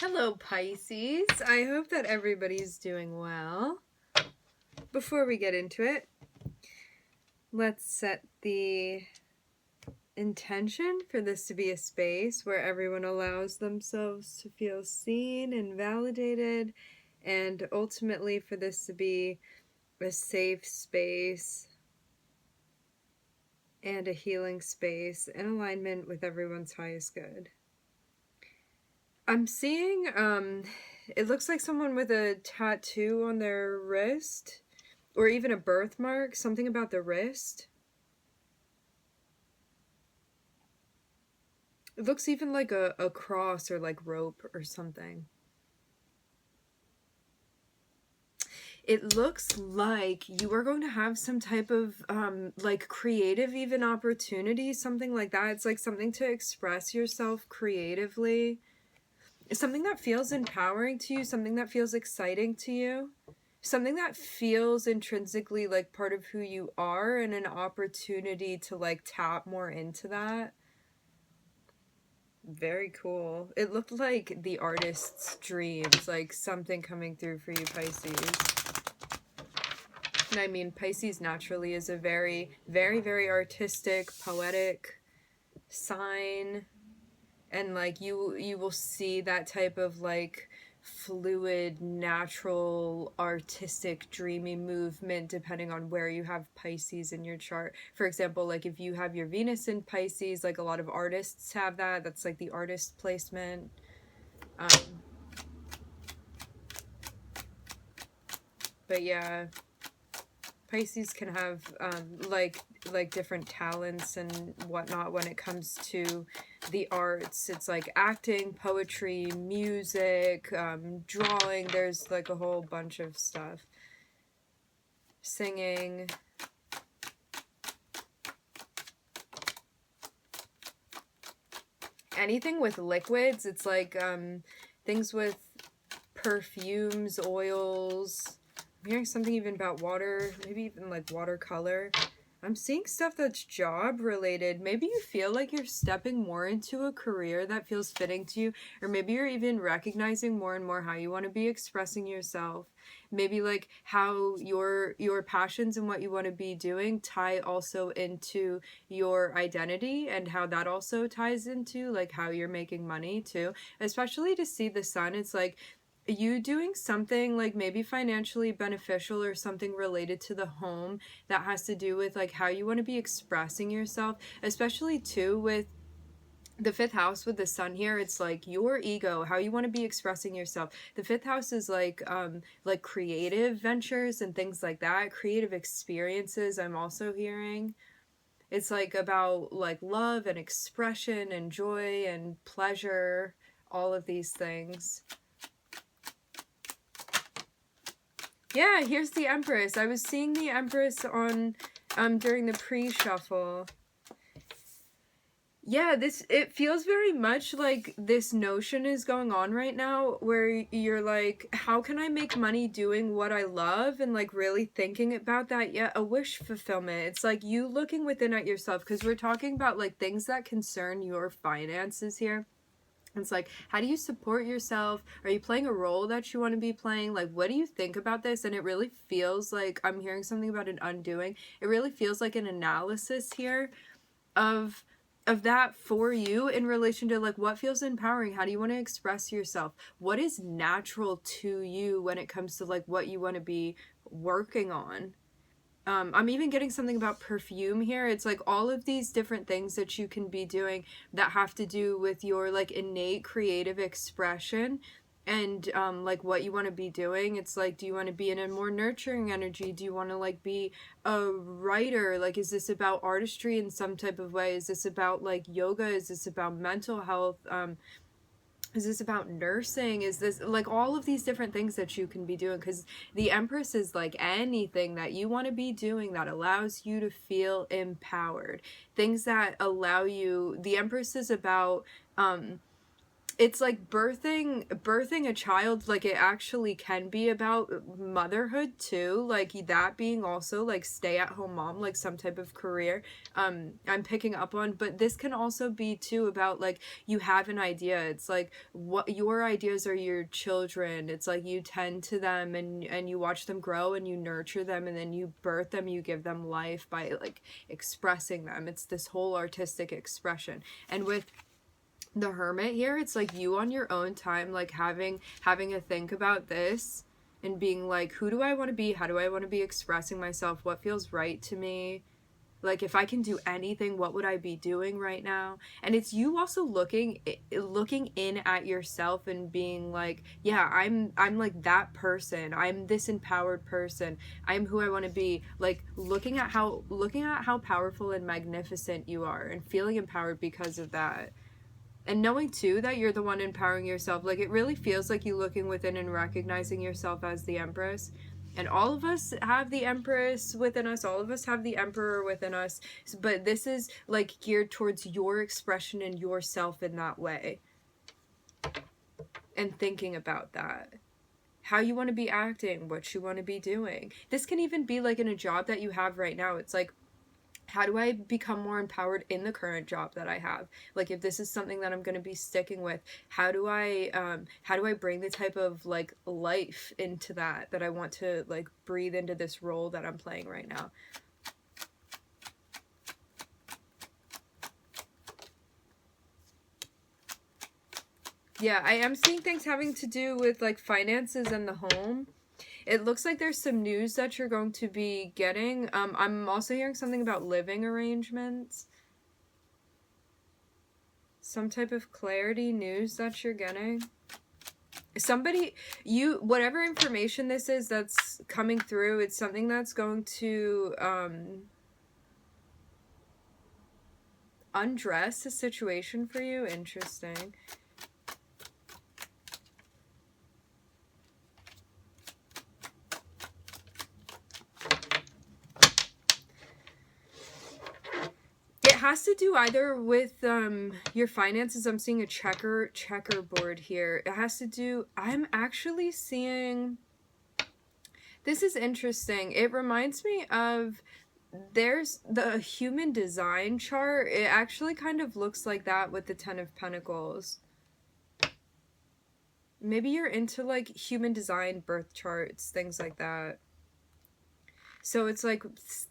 Hello, Pisces. I hope that everybody's doing well. Before we get into it, let's set the intention for this to be a space where everyone allows themselves to feel seen and validated, and ultimately for this to be a safe space and a healing space in alignment with everyone's highest good. I'm seeing, it looks like someone with a tattoo on their wrist, or even a birthmark, something about the wrist. It looks even like a cross or like rope or something. It looks like you are going to have some type of like creative even opportunity, something like that. It's like something to express yourself creatively. Something that feels empowering to you, something that feels exciting to you, something that feels intrinsically like part of who you are, and an opportunity to like tap more into that. Very cool. It looked like the artist's dreams, like something coming through for you, Pisces. And I mean, Pisces naturally is a very, very, very artistic, poetic sign. And like you will see that type of like fluid, natural, artistic, dreamy movement depending on where you have Pisces in your chart. For example, like if you have your Venus in Pisces, like a lot of artists have that. That's like the artist placement. But yeah, Pisces can have like different talents and whatnot when it comes to the arts. It's like acting, poetry, music, drawing. There's like a whole bunch of stuff. Singing. Anything with liquids. It's like things with perfumes, oils. I'm hearing something even about water, maybe even like watercolor. I'm seeing stuff that's job related. Maybe you feel like you're stepping more into a career that feels fitting to you, or maybe you're even recognizing more and more how you want to be expressing yourself. Maybe like how your passions and what you want to be doing tie also into your identity, and how that also ties into like how you're making money too. Especially to see the sun, it's like you doing something like maybe financially beneficial or something related to the home that has to do with like how you want to be expressing yourself, especially too with the fifth house with the sun here. It's like your ego, how you want to be expressing yourself. The fifth house is like creative ventures and things like that, creative experiences. I'm also hearing it's like about like love and expression and joy and pleasure, all of these things. Yeah, here's the Empress. I was seeing the Empress on during the pre-shuffle. Yeah, it feels very much like this notion is going on right now where you're like, how can I make money doing what I love, and like really thinking about that. Yeah, a wish fulfillment. It's like you looking within at yourself, because we're talking about like things that concern your finances here. It's like, how do you support yourself? Are you playing a role that you want to be playing? Like, what do you think about this? And it really feels like I'm hearing something about an undoing. It really feels like an analysis here of that for you in relation to like what feels empowering. How do you want to express yourself? What is natural to you when it comes to like what you want to be working on? I'm even getting something about perfume here. It's like all of these different things that you can be doing that have to do with your like innate creative expression, and like what you want to be doing. It's like, do you want to be in a more nurturing energy? Do you want to like be a writer? Like, is this about artistry in some type of way? Is this about like yoga? Is this about mental health? Is this about nursing? Is this like all of these different things that you can be doing? Because the Empress is like anything that you want to be doing that allows you to feel empowered, things that allow you. The Empress is about it's like birthing a child, like it actually can be about motherhood too, like that being also like stay at home mom, like some type of career I'm picking up on. But this can also be too about like you have an idea, it's like what your ideas are your children, it's like you tend to them and you watch them grow and you nurture them and then you birth them, you give them life by like expressing them. It's this whole artistic expression. And with the Hermit here, it's like you on your own time, like having a think about this and being like, who do I want to be, how do I want to be expressing myself, what feels right to me, like if I can do anything, what would I be doing right now? And it's you also looking in at yourself and being like, yeah, I'm like that person, I'm this empowered person, I'm who I want to be, like looking at how powerful and magnificent you are and feeling empowered because of that. And knowing too that you're the one empowering yourself, like it really feels like you looking within and recognizing yourself as the Empress. And all of us have the Empress within us, all of us have the Emperor within us, but this is like geared towards your expression and yourself in that way. And thinking about that, how you want to be acting, what you want to be doing. This can even be like in a job that you have right now. It's like, how do I become more empowered in the current job that I have? Like if this is something that I'm going to be sticking with, how do I bring the type of like life into that I want to like breathe into this role that I'm playing right now? Yeah, I am seeing things having to do with like finances and the home. It looks like there's some news that you're going to be getting. I'm also hearing something about living arrangements. Some type of clarity news that you're getting. Somebody, whatever information this is that's coming through, it's something that's going to undress the situation for you. Interesting. It has to do either with your finances. I'm seeing a checkerboard here. It has to do, I'm actually seeing, this is interesting. It reminds me of, there's the human design chart. It actually kind of looks like that with the Ten of Pentacles. Maybe you're into like human design, birth charts, things like that. So it's like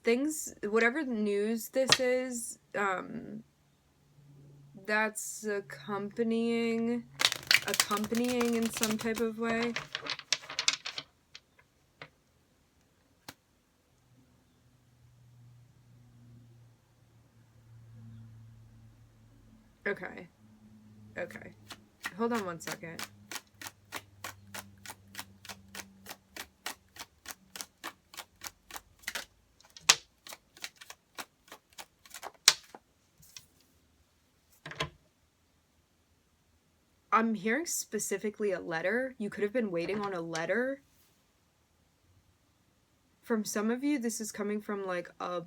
things, whatever news this is, that's accompanying in some type of way. Okay. Okay. Hold on one second. I'm hearing specifically a letter. You could have been waiting on a letter. From some of you, this is coming from like a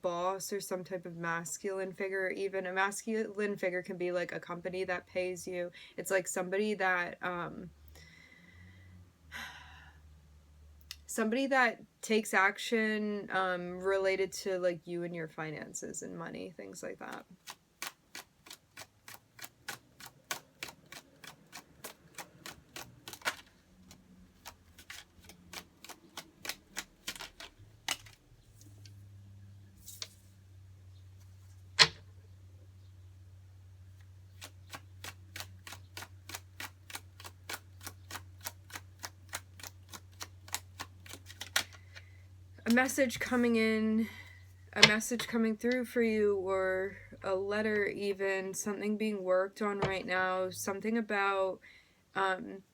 boss or some type of masculine figure. Even a masculine figure can be like a company that pays you. It's like somebody that takes action related to like you and your finances and money, things like that. A message coming through for you, or a letter even, something being worked on right now, something about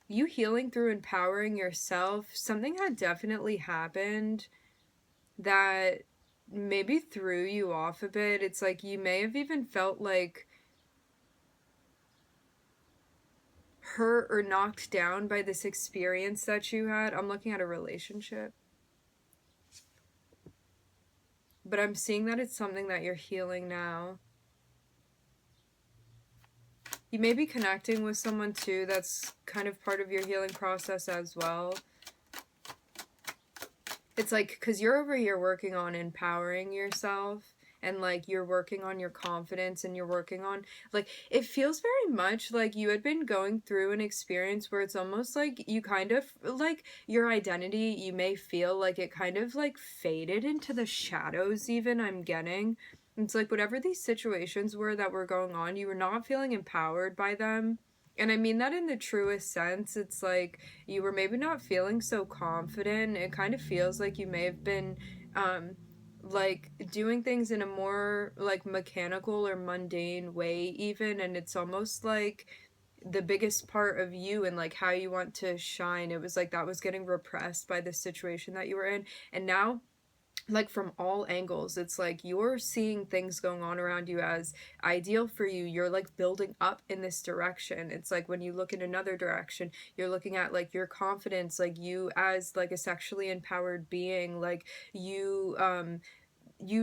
you healing through empowering yourself. Something had definitely happened that maybe threw you off a bit. It's like you may have even felt like hurt or knocked down by this experience that you had. I'm looking at a relationship. But I'm seeing that it's something that you're healing now. You may be connecting with someone too that's kind of part of your healing process as well. It's like, because you're over here working on empowering yourself, and like you're working on your confidence, and you're working on, like, it feels very much like you had been going through an experience where it's almost like you kind of like your identity, you may feel like it kind of like faded into the shadows. Even I'm getting, it's like whatever these situations were that were going on, you were not feeling empowered by them. And I mean that in the truest sense. It's like you were maybe not feeling so confident. It kind of feels like you may have been um like doing things in a more like mechanical or mundane way even, and it's almost like the biggest part of you and like how you want to shine, it was like that was getting repressed by the situation that you were in. And now, like, from all angles, it's like you're seeing things going on around you as ideal for you. You're like building up in this direction. It's like when you look in another direction, you're looking at like your confidence, like you as like a sexually empowered being, like you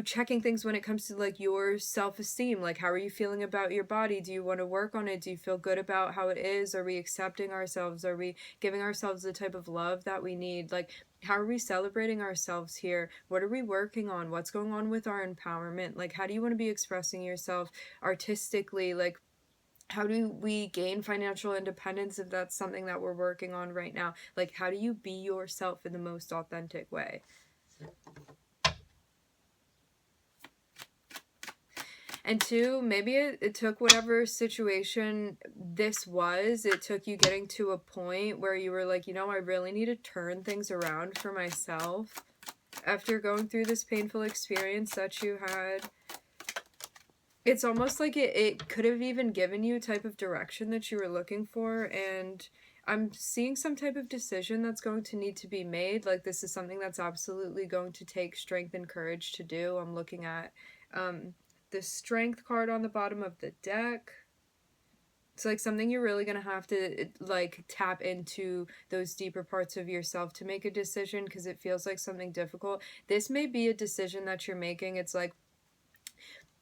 checking things when it comes to like your self-esteem. Like, how are you feeling about your body? Do you want to work on it? Do you feel good about how it is? Are we accepting ourselves? Are we giving ourselves the type of love that we need? Like, how are we celebrating ourselves here? What are we working on? What's going on with our empowerment? Like, how do you want to be expressing yourself artistically? Like, how do we gain financial independence if that's something that we're working on right now? Like, how do you be yourself in the most authentic way? And two, maybe it took whatever situation this was, it took you getting to a point where you were like, you know, I really need to turn things around for myself after going through this painful experience that you had. It's almost like it could have even given you a type of direction that you were looking for. And I'm seeing some type of decision that's going to need to be made. Like, this is something that's absolutely going to take strength and courage to do. I'm looking at the strength card on the bottom of the deck. It's like something you're really gonna have to like tap into those deeper parts of yourself to make a decision, because it feels like something difficult. This may be a decision that you're making. It's like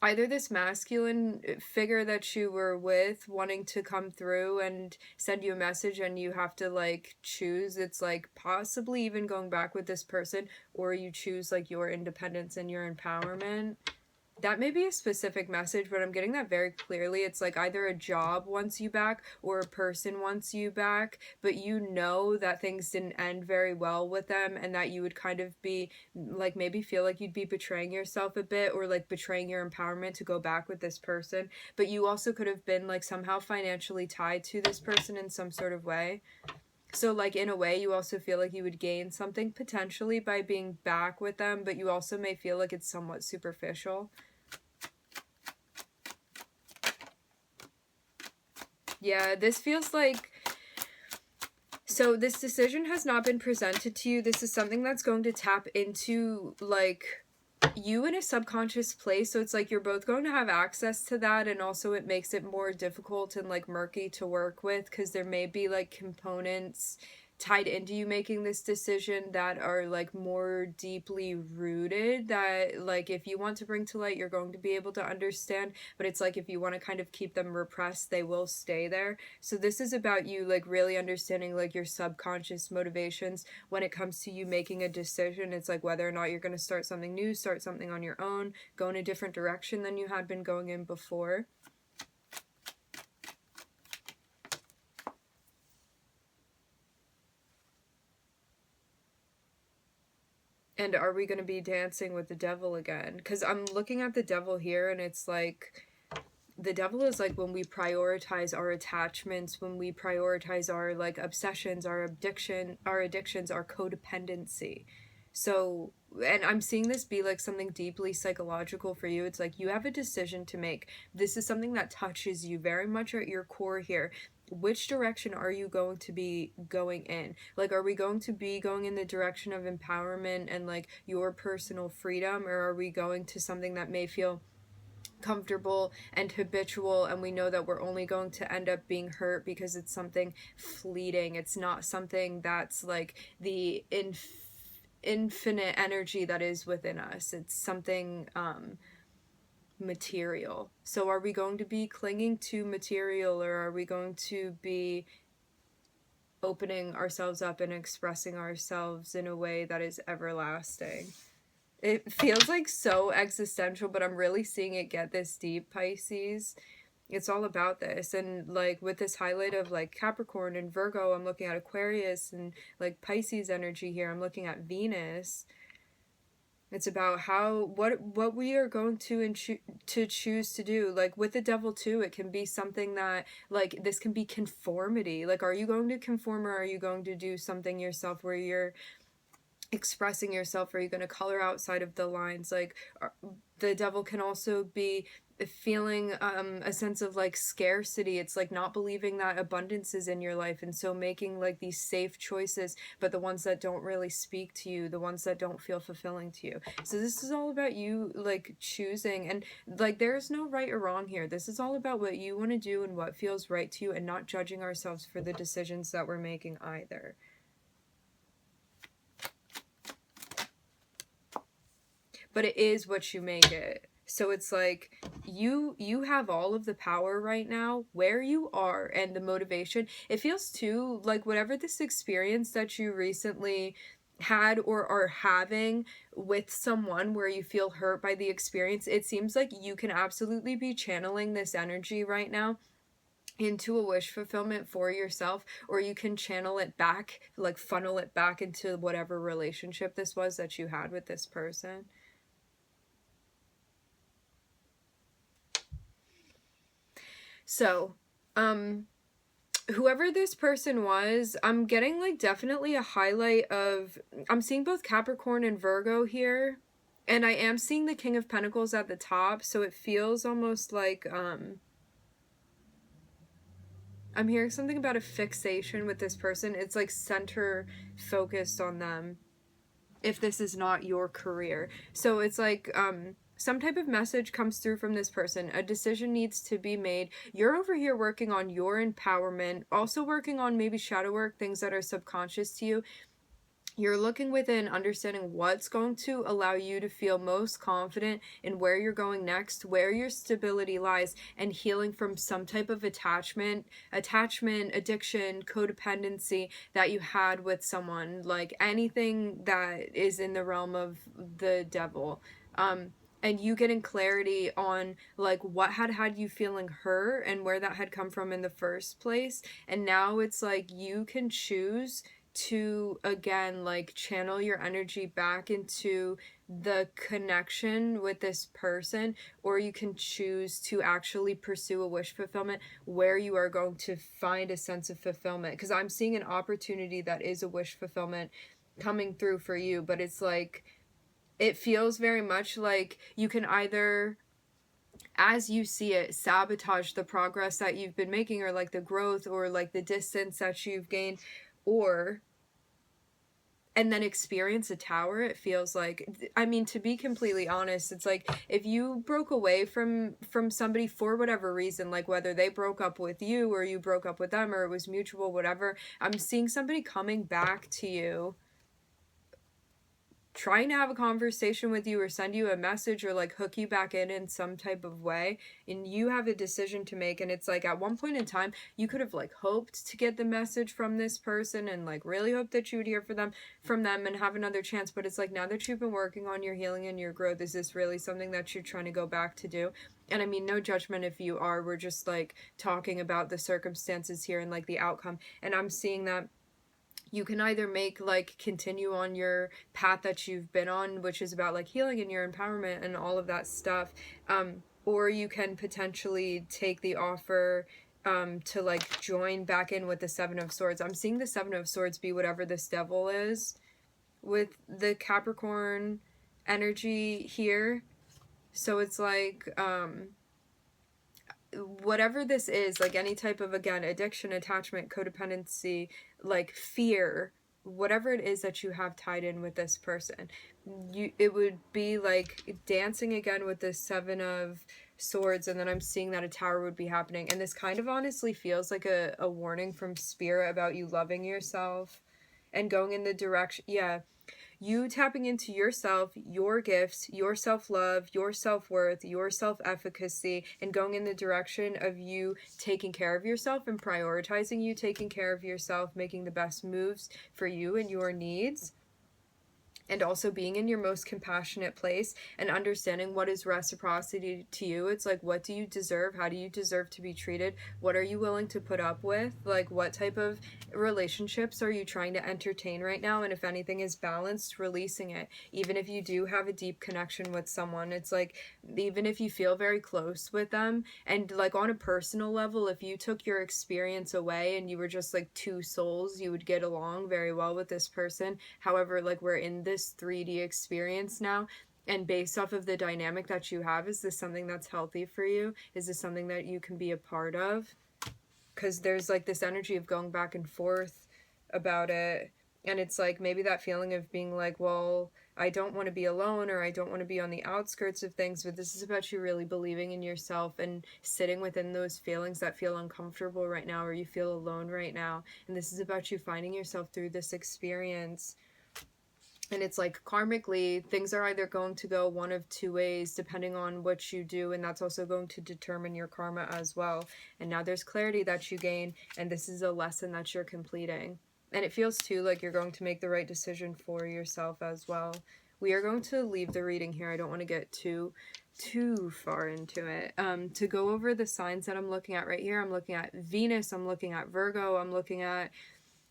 either this masculine figure that you were with wanting to come through and send you a message, and you have to like choose. It's like possibly even going back with this person, or you choose like your independence and your empowerment. That may be a specific message, but I'm getting that very clearly. It's like either a job wants you back or a person wants you back, but you know that things didn't end very well with them, and that you would kind of be like, maybe feel like you'd be betraying yourself a bit, or like betraying your empowerment to go back with this person. But you also could have been like somehow financially tied to this person in some sort of way. So, like, in a way, you also feel like you would gain something potentially by being back with them, but you also may feel like it's somewhat superficial. Yeah, this feels like... So this decision has not been presented to you. This is something that's going to tap into, like, you in a subconscious place. So it's like you're both going to have access to that, and also it makes it more difficult and, like, murky to work with, because there may be, like, components tied into you making this decision that are like more deeply rooted, that like if you want to bring to light, you're going to be able to understand. But it's like if you want to kind of keep them repressed, they will stay there. So this is about you like really understanding like your subconscious motivations when it comes to you making a decision. It's like whether or not you're going to start something new, start something on your own, go in a different direction than you had been going in before. And are we going to be dancing with the devil again? Because I'm looking at the devil here, and it's like, the devil is like when we prioritize our attachments, when we prioritize our like obsessions, our addictions, our codependency. So, and I'm seeing this be like something deeply psychological for you. It's like you have a decision to make. This is something that touches you very much at your core here. Which direction are you going to be going in? Like, are we going to be going in the direction of empowerment and like your personal freedom, or are we going to something that may feel comfortable and habitual, and we know that we're only going to end up being hurt because it's something fleeting? It's not something that's like the infinite energy that is within us. It's something material. So are we going to be clinging to material, or are we going to be opening ourselves up and expressing ourselves in a way that is everlasting? It feels like so existential, but I'm really seeing it get this deep, Pisces. It's all about this. And like with this highlight of like Capricorn and Virgo, I'm looking at Aquarius, and like Pisces energy here, I'm looking at Venus. It's about how what we are going to to choose to do. Like with the devil too, it can be something that, like, this can be conformity. Like, are you going to conform, or are you going to do something yourself where you're expressing yourself? Are you going to color outside of the lines? Like, the devil can also be feeling a sense of like scarcity. It's like not believing that abundance is in your life, and so making like these safe choices, but the ones that don't really speak to you, the ones that don't feel fulfilling to you. So this is all about you like choosing, and like there's no right or wrong here. This is all about what you want to do and what feels right to you, and not judging ourselves for the decisions that we're making either. But it is what you make it. So it's like you have all of the power right now where you are, and the motivation. It feels too like whatever this experience that you recently had or are having with someone where you feel hurt by the experience, it seems like you can absolutely be channeling this energy right now into a wish fulfillment for yourself, or you can channel it back, like funnel it back into whatever relationship this was that you had with this person. So, whoever this person was, I'm getting like definitely a highlight of, I'm seeing both Capricorn and Virgo here, and I am seeing the King of Pentacles at the top, so it feels almost like I'm hearing something about a fixation with this person. It's like center focused on them, if this is not your career. So it's like some type of message comes through from this person. A decision needs to be made. You're over here working on your empowerment, also working on maybe shadow work, things that are subconscious to you. You're looking within, understanding what's going to allow you to feel most confident in where you're going next, where your stability lies, and healing from some type of attachment, addiction, codependency that you had with someone, like anything that is in the realm of the devil. And you getting clarity on like what had you feeling hurt and where that had come from in the first place. And now it's like you can choose to again like channel your energy back into the connection with this person, or you can choose to actually pursue a wish fulfillment where you are going to find a sense of fulfillment, because I'm seeing an opportunity that is a wish fulfillment coming through for you. But it's like it feels very much like you can either, as you see it, sabotage the progress that you've been making, or like the growth, or like the distance that you've gained, or and then experience a tower. It feels like, I mean, to be completely honest, it's like if you broke away from somebody for whatever reason, like whether they broke up with you or you broke up with them, or it was mutual, whatever, I'm seeing somebody coming back to you, trying to have a conversation with you or send you a message or like hook you back in some type of way, and you have a decision to make. And it's like at one point in time you could have like hoped to get the message from this person and like really hope that you would hear from them and have another chance. But it's like now that you've been working on your healing and your growth, is this really something that you're trying to go back to do? And I mean, no judgment if you are, we're just like talking about the circumstances here and like the outcome. And I'm seeing that you can either make like continue on your path that you've been on, which is about like healing and your empowerment and all of that stuff, or you can potentially take the offer to like join back in with the Seven of Swords. I'm seeing the Seven of Swords be whatever this devil is with the Capricorn energy here. So it's like whatever this is, like any type of, again, addiction, attachment, codependency, like fear, whatever it is that you have tied in with this person, it would be like dancing again with the Seven of Swords. And then I'm seeing that a tower would be happening, and this kind of honestly feels like a warning from spirit about you loving yourself and going in the direction, yeah, you tapping into yourself, your gifts, your self-love, your self-worth, your self-efficacy, and going in the direction of you taking care of yourself and prioritizing you taking care of yourself, making the best moves for you and your needs, and also being in your most compassionate place and understanding what is reciprocity to you. It's like, what do you deserve? How do you deserve to be treated? What are you willing to put up with? Like, what type of relationships are you trying to entertain right now? And if anything is balanced, releasing it. Even if you do have a deep connection with someone, it's like, even if you feel very close with them, and like on a personal level, if you took your experience away and you were just like two souls, you would get along very well with this person. However, like, we're in this 3D experience now, and based off of the dynamic that you have, is this something that's healthy for you? Is this something that you can be a part of? Because there's like this energy of going back and forth about it, and it's like maybe that feeling of being like, well, I don't want to be alone, or I don't want to be on the outskirts of things, but this is about you really believing in yourself and sitting within those feelings that feel uncomfortable right now, or you feel alone right now, and this is about you finding yourself through this experience. And it's like, karmically, things are either going to go one of two ways depending on what you do, and that's also going to determine your karma as well. And now there's clarity that you gain, and this is a lesson that you're completing. And it feels too like you're going to make the right decision for yourself as well. We are going to leave the reading here. I don't want to get too far into it. To go over the signs that I'm looking at right here, I'm looking at Venus, I'm looking at Virgo, I'm looking at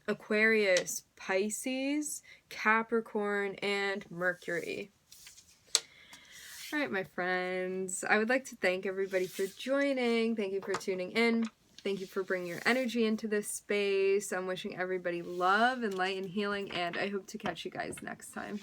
Aquarius, Pisces, Capricorn, and Mercury. All right, my friends, I would like to thank everybody for joining. Thank you for tuning in. Thank you for bringing your energy into this space. I'm wishing everybody love and light and healing, and I hope to catch you guys next time.